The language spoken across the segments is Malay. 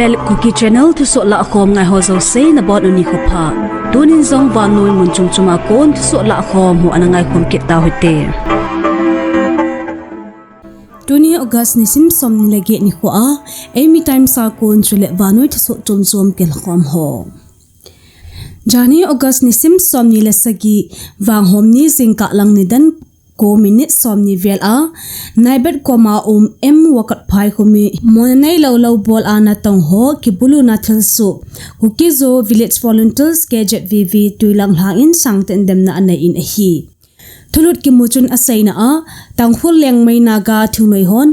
HB Kuki Channel Thusoh Lakhom ngai ho zo se na bon uni khohtah tunin zong van noi mun chung chuma kon Thusoh Lakhom hu anangai khom kitta hote Tuni August ni sim som ni lagi ni khoa Eimi Times sa kon chule vanoi Thusoh chom chom kel khom ho Jani August ni sim som ni lesagi wang hom ni zingka lang ni dan ko minute som ni vel a naibet koma em wakat phai khumi monai lo bol ana tong ho kibulu na thelsu hukizo village volunteers KZVV tuilang hangin sangten dem na anai in hi thulut ki muchun asaina a tangkhul leng mai naga thunoi hon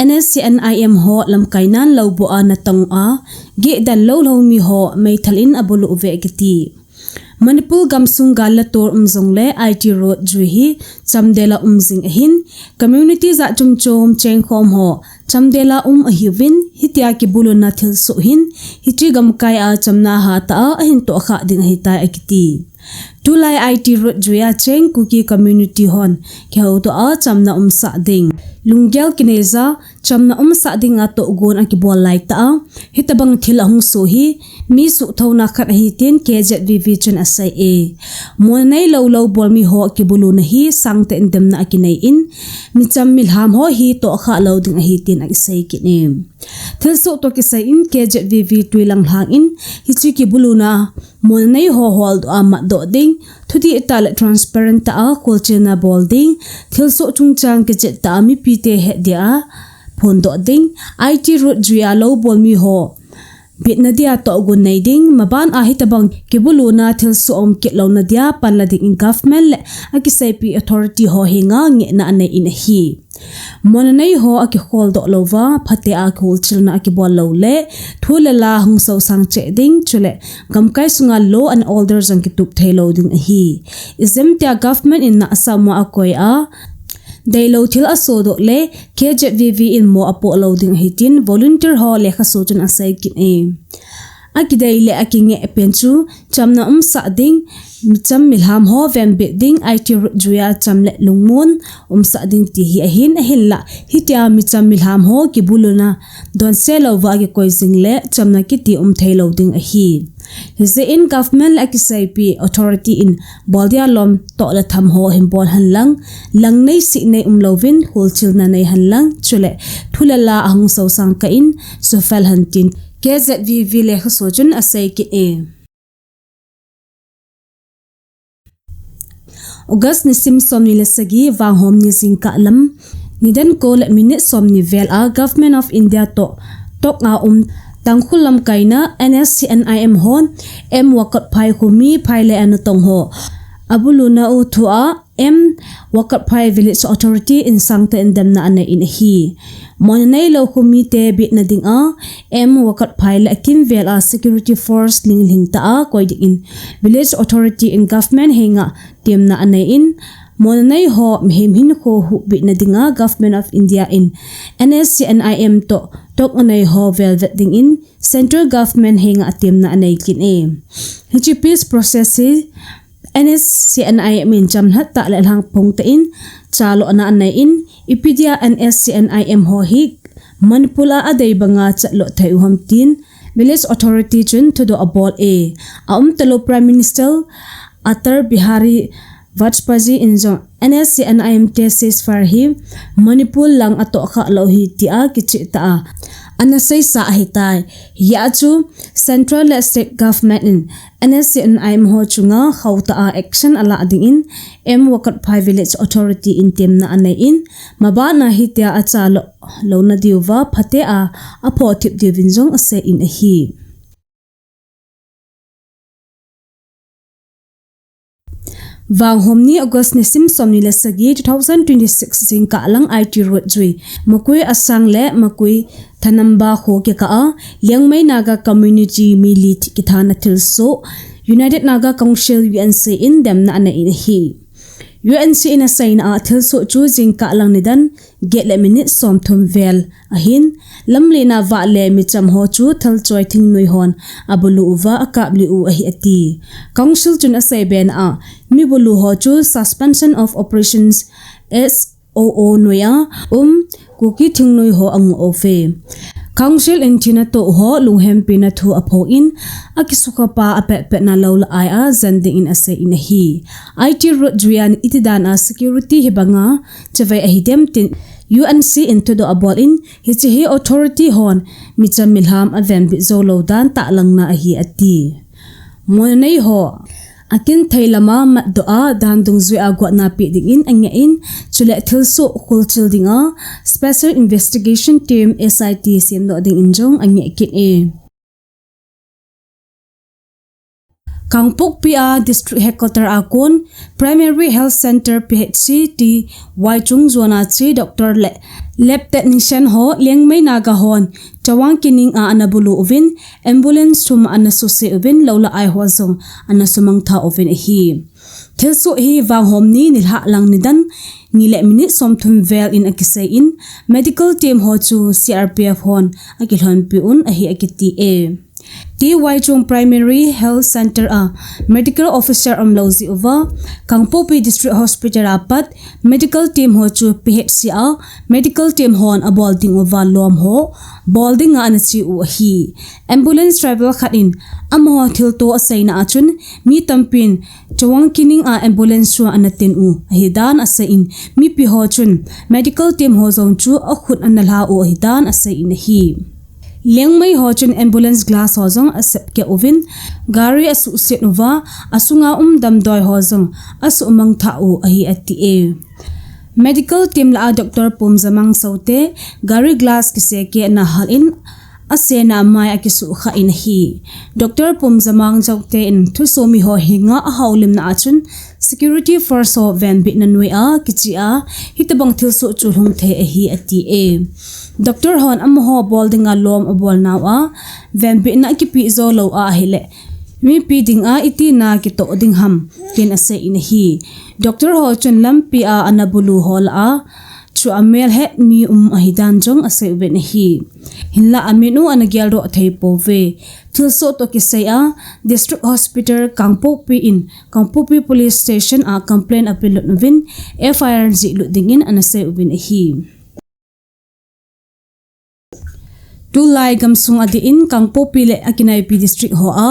NSCNIM ho lamkainan lo bo ana tong a ge dan lo mi ho mai thalin abulu ve giti Manipur gamsung galator umzongle IT road juhi chamdela umzing ahin community za chumchom cheng khom ho chamdela ahivin hitia ki buluna thil so hin hichi gamkai a chamna ha ta ahin to kha ding hitai akiti tulai IT road juya cheng kuki community hon khau to a chamna sa ding lungyal kineza chamna sa ding a to gon akibol like ta hitabang thil ahung so hi mi su thona khat hi tin KZVV chun asai e monai lo bol mi ho kibulu na hi sangte endem na akinai in mi cham milham ho hi to kha lo ding hi tin akisai kine thil so to kisai in KZVV tuilang hang in hi chi kibulu na monai ho hol do ama do ding thudi tal transparent ta kulchena bolding thil so chungchang ke jet ta mi pite he dia phon do ding IT road juya lo bol mi ho bit na dia to gun nei ding maban a hitabang kibuluna thil so ke lo na dia panla ding in government le akisai pi authority ho hinga nge na anai in hi monanai ho aki khol do lova phate a khol chilna aki bol lo le thulala hung so sang che ding chule gamkai sunga law and order jang ki tup thailo ding hi isem tia government in na asama akoi a Dailo thil aso do le KZVV in mo apo loading hitin volunteer ho lekha sojun asai kin e akidai le akinge penchu chamna sa ding micham milham ho vem be ding IT juya chamle lungmun sa ding ti hi ahin ahilla hitia micham milham ho kibuluna don selo wa ge koising le chamna ki ti thailo ding a hi hise in government akisai pi authority in boldia lom to la tham ho himbol hanlang lang nei si nei lovin hulchil na nei hanlang chule thulala ahung so sang ka in sofal hantin KZVV le khosojun asai ki e August ni sim som ni lesagi wang hom ni singka lam nidan ko le minute som ni vel a government of India to tok nga tangkhulam kaina NSCNIM hon em wakat phai khumi phai le anatong ho abuluna u thua em wakat phai village authority in sangta endem na ana in hi monai lo khumi te bit na ding a em wakat phai le kim vel a security force ling ta a koi in village authority in government henga tem na ana in monai ho mhem hin kho hu bit na dinga government of India in NSCNIM to tok anai ho velvet ding in central government henga atem na anai kin e hichi peace process NSCNIM in chamhat ta le hang pong ta in chalo ana anai in ipidia NSCNIM ho hi manpula adai banga chalo thai hom tin village authority chun to do abol e talo prime minister Atar Bihari Vajpayee injo NSCNIM thesis for him Manipur lang ato kha lo hi tia kichi ta anasai sa hitai ya chu central state government in NSCNIM ho chunga khohtah action ala ding in em wakat phai village authority in tem na anai in mabana hi tia acha lo na diwa phate a apho thip divin jong ase in hi Wang homni August ni sim somni le sagi 2026 jingka lang IT road jui makui asang le makui thanamba kho ke ka lengmai naga community milit ki thana thilso United Naga Council UNC in dem na ana in hi UNC in a sign a thilso chu jingka lang nidan get le minute som thum vel ahin lamle na wa le mi cham ho chu thal choi thing noi hon abulu uwa akabli u ahi ati council chun asai ben a mi bulu ho chu suspension of operations SOO noya kuki thing noi ho ang ofe Council in China to ho lunghem pina thu apho in akisuka pa ape na lo la ai a zanding in ase in hi IT rodrian itidan a security hibanga chawai a hidem tin UNC into the abol in hi authority hon micham milham aven bi zolo dan ta langna a hi ati monei ho akin thailama mat doa dan dung zui agwa na pi ding in anga in chule Thusoh khulchil dinga special investigation team SIT sim no ding injong anga kit e Kangpok PA District Headquarter Akon Primary Health Center PHCT Waichung Zona Chi Dr. Lab Technician Ho Liang Mai Naga Hon Chawang Kining a Anabulu Ovin Ambulance Tum Anasose Ovin Lola Ai Hwazong Anasumang Tha Ovin hi Thusoh hi wang homni nilha lang nidan nile minute somthum vel in akisay in medical team ho chu CRPF hon akilhon piun ahi akiti e Ti Waichung Primary Health Center a Medical Officer Amlozi Uva Kangpopi District Hospital apat Medical Team ho chu PHC a Medical Team hon a bolding uva lom ho bolding a anachi u hi Ambulance Travel khatin amho thilto asay na achun mi tampin chawang kining a ambulance chu anatin u hidan asay in mi pi ho chun Medical Team ho zong chu akhut analha u hidan asay in hi Liang mai ho chun ambulance glass ho zong asep ke ovin gari asu set nova asunga dam doi ho zong asu mang tha u ahi ati e medical team la Dr. Pumzamang saute gari glass kise ke na hal in asena mai akisu kha in hi Dr. Pumzamang saute in Thusoh mi ho hinga a haulim na achun security force ho van bit na nui a kichi a hitabang Thusoh chulhung the hi ati e Dr. Hon amho bolding a lom abol naw a van bi na ki pi zo lo a hele mi pi ding a iti na ki to ding ham ken ase in hi Dr. Ho chun lam pi a anabulu hol a chu amel het mi ahidan jong ase ube na hi hinla aminu anagyal ro thei po ve Thusoh to ki say a district hospital Kangpopi in Kangpopi police station a complain appeal novin FIR ji lu dingin anase ube na hi Tulai gamsung adi in Kangpopi le Akinaipi district ho a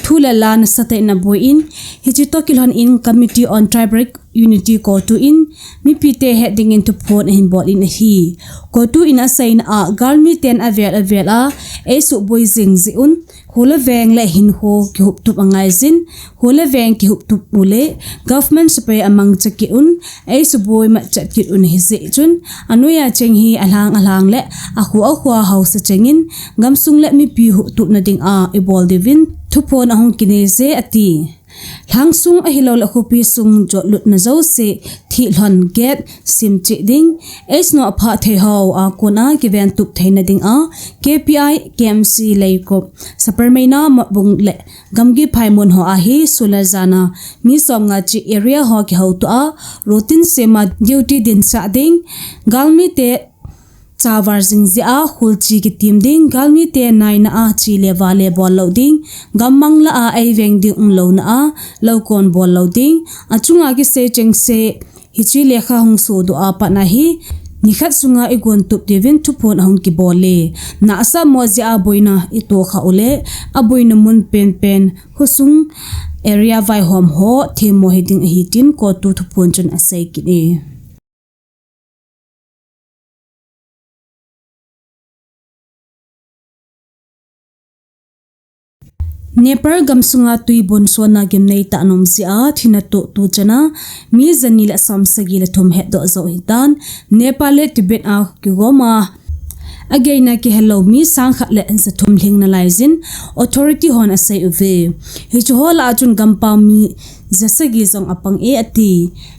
thula lan sate na boy in hichito kilhon in committee on tribal unity COTU in mi pite heading into phone hin bol in hi COTU in asain a galmi ten avel a esu boy jing ji un hula veng le hin ho ki hup tup angai zin hula veng ki hup tup ule government sape amang chaki un esu boy ma chaki un hi ji chun anuya cheng hi alang le akhu house chengin gamsung le mi pi hup tup na ding a ibol divin thuphon ahong kineze ati langsung Aheloute khopi sung jo lut na zo se thi lhon get sim chi ding es no apha the ho a kona ki ven tup theina ding a KPI KMC leiko supermaina bung le gamgi phaimon ho a hi sulazana mi somnga chi area ho ki ho to a routine sema duty din sa ding galmi te chawar jingji a khulchi ki team ding galmi te naina a chi le wale bol loading gammang la a ai veng ding lo na a lokon bol loading achunga ki se cheng se hichi lekha hung so do a pa na hi nikhat sunga igon tup devin thuphon hung ki bole na asa moji a boina ito kha ule a boina mun pen husung area vai hom ho themo heding hitin ko tu thuphon chun asai ki ni Nepal gamsunga tui bonsona gemnei ta nom zia thina to chana mi zanil asam sagila thum het do zo hidan Nepal Tibet a kigoma again ki hello mi sang khat le an sa thum ling na laizin authority hon asai uve hi chola achun gampa mi zasagi zong apang e ati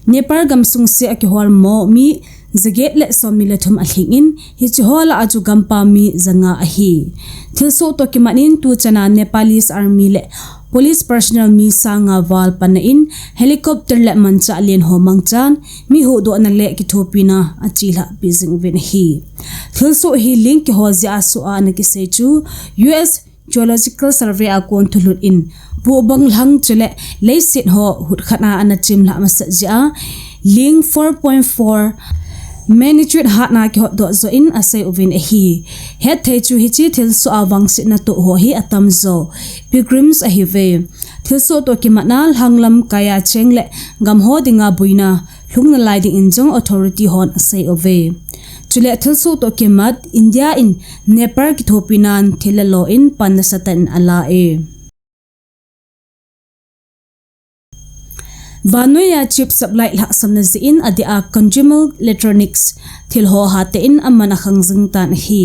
Nepal gamsung se ki hol mo mi zaget le somila thum ahlingin hi chola aju gampa mi zanga ahi Thusoh to ki manin tu chana Nepalese army le police personnel mi sanga wal panain helicopter le mancha len ho mangchan mi ho do na le ki thopina achila bizing ven hi Thusoh hi link ki hozi asu an ki sechu US Geological Survey a kon thulut in bu bang lang chule leisit ho hut khana anachim la masajia link 4.4 magnitude hat na ki hot do zo in asai ovin hi het thei chu hi chi thil so awang sit na to ho hi atam zo pilgrims a hi ve thil so to ki manal hanglam kaya chengle gam ho dinga buina hlungna lai ding injong authority hon asai ove chule thil so to ki mat India in Nepal ki thopinan thilalo in panasatan ala e Vanoya chip supply la samna zin adia consumer electronics thilho hate in amana khangjing tan hi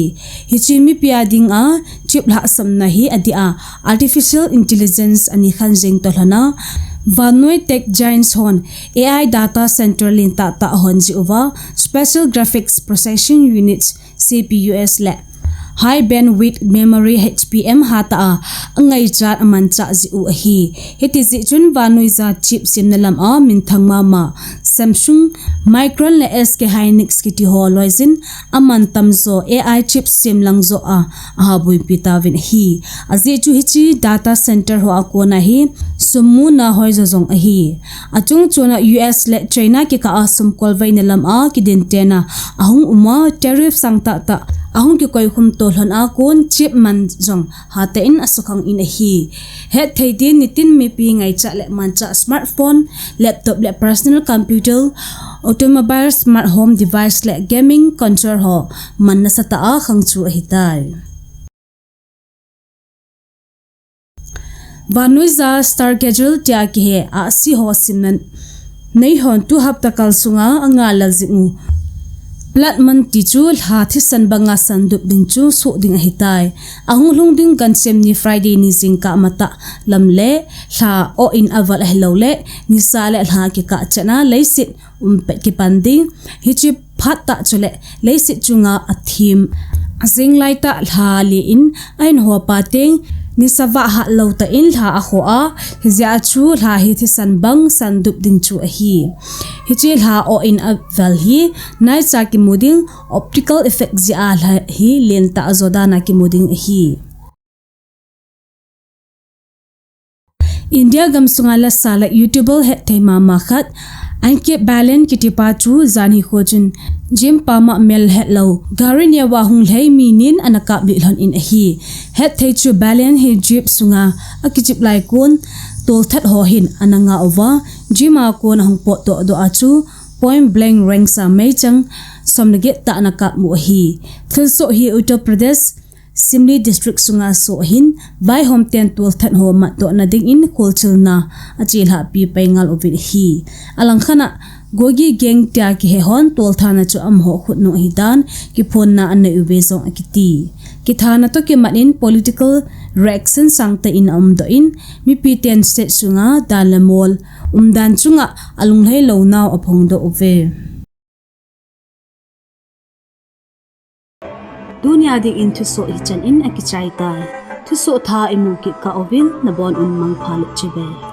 hichimi piading a chip la samna hi adia artificial intelligence ani khanjing tolhana Vanoi tech giants hon AI data center lin ta hon ji over special graphics processing units CPUs la high bandwidth memory HBM hata angai chat amancha zi u hi heti zi chun vanoi za chip simnalam a min thangma ma Samsung Micron le SK Hynix kiti holoizin aman tamzo AI chip simlang zo a habui pitavin hi azi chu hichi data center ho akona hi sumu na hoizo zong a hi achung chuna US le China ki ka asum kolvai nalam a kidentena ahung uma tariff sangta ta ahung ki koi khum tolhan a kon chip man jong hate in asukhang in hi het theidin nitin mi pi ngai cha le mancha smartphone laptop le personal computer automobile smart home device le gaming console ho manna sata a khangchu hitai vanuiza star schedule tia ki he a si ho simnan nei hon tu hapta kal sunga anga lalzingu Platman tichul hathi sanbanga sandup din chu so ding hitai ahung lung ding Gansem-ni Friday ni zingka mata lamle tha o in aval Aheloute ni sale ha ki ka chana leisit pet ki pandi hichi phatta chule leisit chunga athim azing laita hla li in ain ho pateng ni sawa ha lauta in tha a ho a hizia chu tha hi thi sanbang sandup din chu a hi hichi ha o in aval hi nai cha ki muding optical effect zia hi lenta azodana ki muding hi India gamsungala sala YouTuber hetpeh mama khat anke balen kitipa chu zani khojun jim pama mel hello garinya wa hung lei minin anaka bilhon in hi het thei chu balen hi jip sunga akichip lai kon tol that ho hin ananga over jima kon hung po to do achu point blank rank sa mechang somnage ta anaka mu hi thilso hi Uttar Pradesh Simli district sunga so hin by home 10 12 that ho ma to na ding in kulchil na achil ha pi paingal ovin hi alang khana gogi geng tia ki he hon tol thana chu am ho khut no hidan ki phon na an uve zong akiti ki thana to ki manin political reaction sangta in do in mi p10 state sunga dalamol dan chunga alung lei lo naw aphong do ove Dunia ding in Thusoh HB in akichai tai Thusoh tha imu ki ka ovil na bon un mang phalu chibe